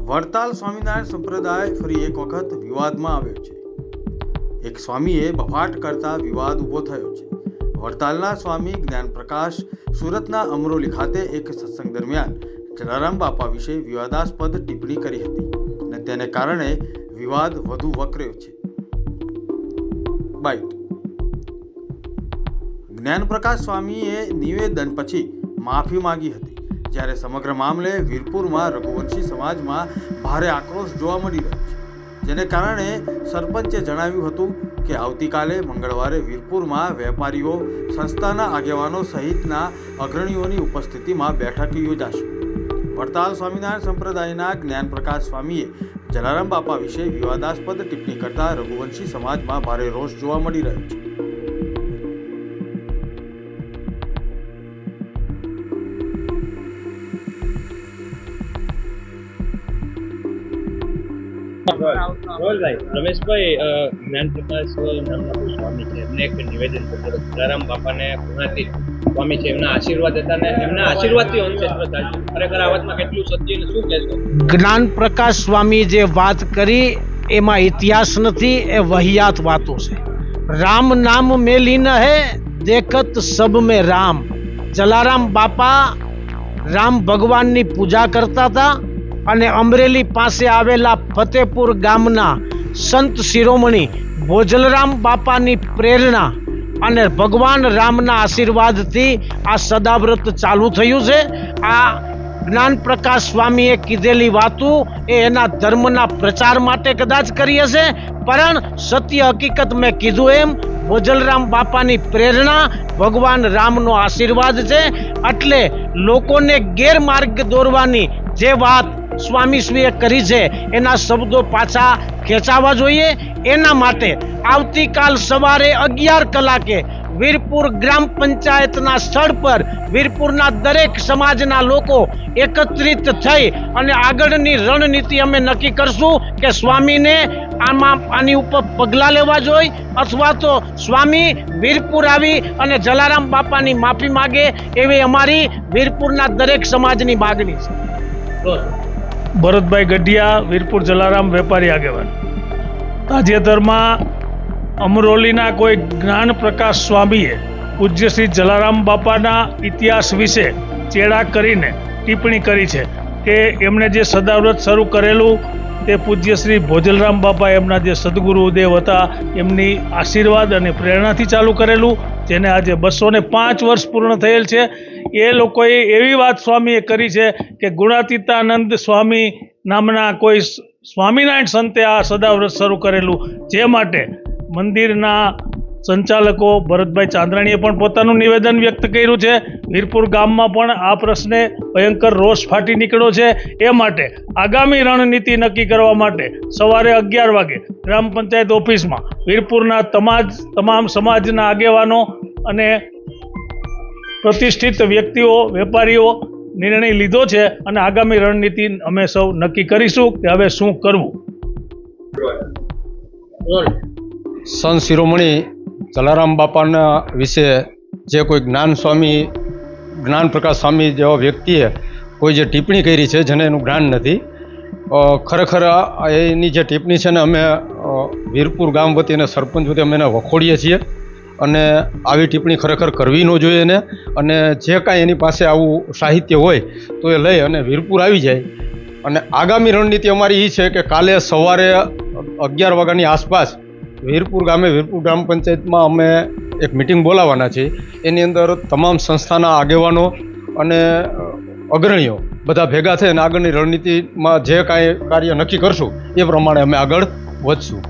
વડતાલ સ્વામિનારાયણ સંપ્રદાય ફરી એક વખત વિવાદમાં આવ્યો છે। એક સ્વામીએ બફાટ કરતા વિવાદ ઊભો થયો છે। વડતાલના સ્વામી જ્ઞાનપ્રકાશ સુરતના અમરોલી ખાતે એક સત્સંગ દરમિયાન જલારામ બાપા વિશે વિવાદાસ્પદ ટિપ્પણી કરી હતી અને તેને કારણે વિવાદ વધુ વકર્યો છે। બાઇટ જ્ઞાનપ્રકાશ સ્વામીએ નિવેદન પછી માફી માંગી હતી, જ્યારે સમગ્ર મામલે વીરપુરમાં રઘુવંશી સમાજમાં ભારે આક્રોશ જોવા મળી રહ્યો છે, જેને કારણે સરપંચે જણાવ્યું હતું કે આવતીકાલે મંગળવારે વીરપુરમાં વેપારીઓ, સંસ્થાના આગેવાનો સહિતના અગ્રણીઓની ઉપસ્થિતિમાં બેઠક યોજાશે। વડતાલ સ્વામિનારાયણ સંપ્રદાયના જ્ઞાનપ્રકાશ સ્વામીએ જલારામ બાપા વિશે વિવાદાસ્પદ ટિપ્પણી કરતા રઘુવંશી સમાજમાં ભારે રોષ જોવા મળી રહ્યો છે। રમેશભાઈ, જ્ઞાનપ્રકાશ નામના સ્વામી છે, એમને એક નિવેદન કર્યું જલારામ બાપાને ગુણાતીત સ્વામી છે, એમના આશીર્વાદ હતા ને એમના આશીર્વાદથી અંશેશ્વર થાય છે। ખરેખર આ વાતમાં કેટલું સત્ય ને શું કહેશો? જ્ઞાનપ્રકાશ સ્વામી જે વાત કરી એમાં ઇતિહાસ નથી, એ વહિયાત વાતો છે। રામ નામ મેલી ન હે દેખત સબ મેં રામ। જલારામ બાપા રામ ભગવાનની પૂજા કરતા હતા અને અમરેલી પાસે આવેલા ફતેપુર ગામના સંત શિરોમણી ભોજલરામ બાપાની પ્રેરણા અને ભગવાન રામના આશીર્વાદથી આ સદાવ્રત ચાલુ થયું છે। આ જ્ઞાનપ્રકાશ સ્વામીએ કીધેલી વાતો એ એના ધર્મના પ્રચાર માટે કદાચ કરી હશે, પણ સત્ય હકીકત મેં કીધું એમ ભોજલરામ બાપાની પ્રેરણા, ભગવાન રામનો આશીર્વાદ છે। એટલે લોકોને ગેરમાર્ગ દોરવાની જે વાત સ્વામીશ્રીએ કરી છે એના શબ્દો પાછા ખેંચાવા જોઈએ। એના માટે આવતીકાલ સવારે 11 કલાકે વીરપુર ગ્રામ પંચાયતના સ્થળ પર વીરપુરના દરેક સમાજના લોકો એકત્રિત થઈ અને આગળની રણનીતિ અમે નક્કી કરશું કે સ્વામીને આની ઉપર પગલાં લેવા જોઈએ અથવા તો સ્વામી વીરપુર આવી અને જલારામ બાપાની માફી માગે એવી અમારી વીરપુરના દરેક સમાજની માગણી છે। ભરતભાઈ ગઢિયા, વીરપુર જલારામ વેપારી આગેવાન। તાજેતરમાં અમરોલીના કોઈ જ્ઞાનપ્રકાશ સ્વામીએ પૂજ્ય શ્રી જલારામ બાપાના ઇતિહાસ વિશે ચેડા કરીને ટિપ્પણી કરી છે કે એમણે જે સદાવ્રત શરૂ કરેલું તે પૂજ્ય શ્રી ભોજલરામ બાપા એમના જે સદગુરુદેવ હતા એમની આશીર્વાદ અને પ્રેરણાથી ચાલુ કરેલું, જેને આજે 205 વર્ષ પૂર્ણ થયેલ છે। એ લોકોએ એવી વાત સ્વામીએ કરી છે કે ગુણાતીતાનંદ સ્વામી નામના કોઈ સ્વામિનારાયણ સંતે આ સદાવ્રત શરૂ કરેલું, જે માટે મંદિરના સંચાલકો ભરતભાઈ ચાંદ્રાણીએ પણ પોતાનું નિવેદન વ્યક્ત કર્યું છે। વીરપુર ગામમાં પણ આ પ્રશ્ને ભયંકર રોષ ફાટી નીકળ્યો છે। એ માટે આગામી રણનીતિ નક્કી કરવા માટે સવારે 11 વાગે ગ્રામ પંચાયત ઓફિસમાં વીરપુરના તમામ સમાજના આગેવાનો અને પ્રતિષ્ઠિત વ્યક્તિઓ, વેપારીઓ નિર્ણય લીધો છે અને આગામી રણનીતિ અમે સૌ નક્કી કરીશું કે હવે શું કરવું। સંત શિરોમણી જલારામ બાપાના વિશે જે કોઈ જ્ઞાનપ્રકાશ સ્વામી જેવા વ્યક્તિએ કોઈ જે ટિપ્પણી કરી છે જેને એનું જ્ઞાન નથી, ખરેખર એની જે ટિપ્પણી છે ને અમે વીરપુર ગામ વતી અને સરપંચ વતી અમે એને વખોડીએ છીએ અને આવી ટિપ્પણી ખરેખર કરવી ન જોઈએ ને, અને જે કાંઈ એની પાસે આવું સાહિત્ય હોય તો એ લઈ અને વીરપુર આવી જાય। અને આગામી રણનીતિ અમારી એ છે કે કાલે સવારે 11 વાગ્યાની આસપાસ વીરપુર ગ્રામ પંચાયતમાં અમે એક મિટિંગ બોલાવવાના છીએ। એની અંદર તમામ સંસ્થાના આગેવાનો અને અગ્રણીઓ બધા ભેગા થઈ અને આગળની રણનીતિમાં જે કાંઈ કાર્ય નક્કી કરશું એ પ્રમાણે અમે આગળ વધશું।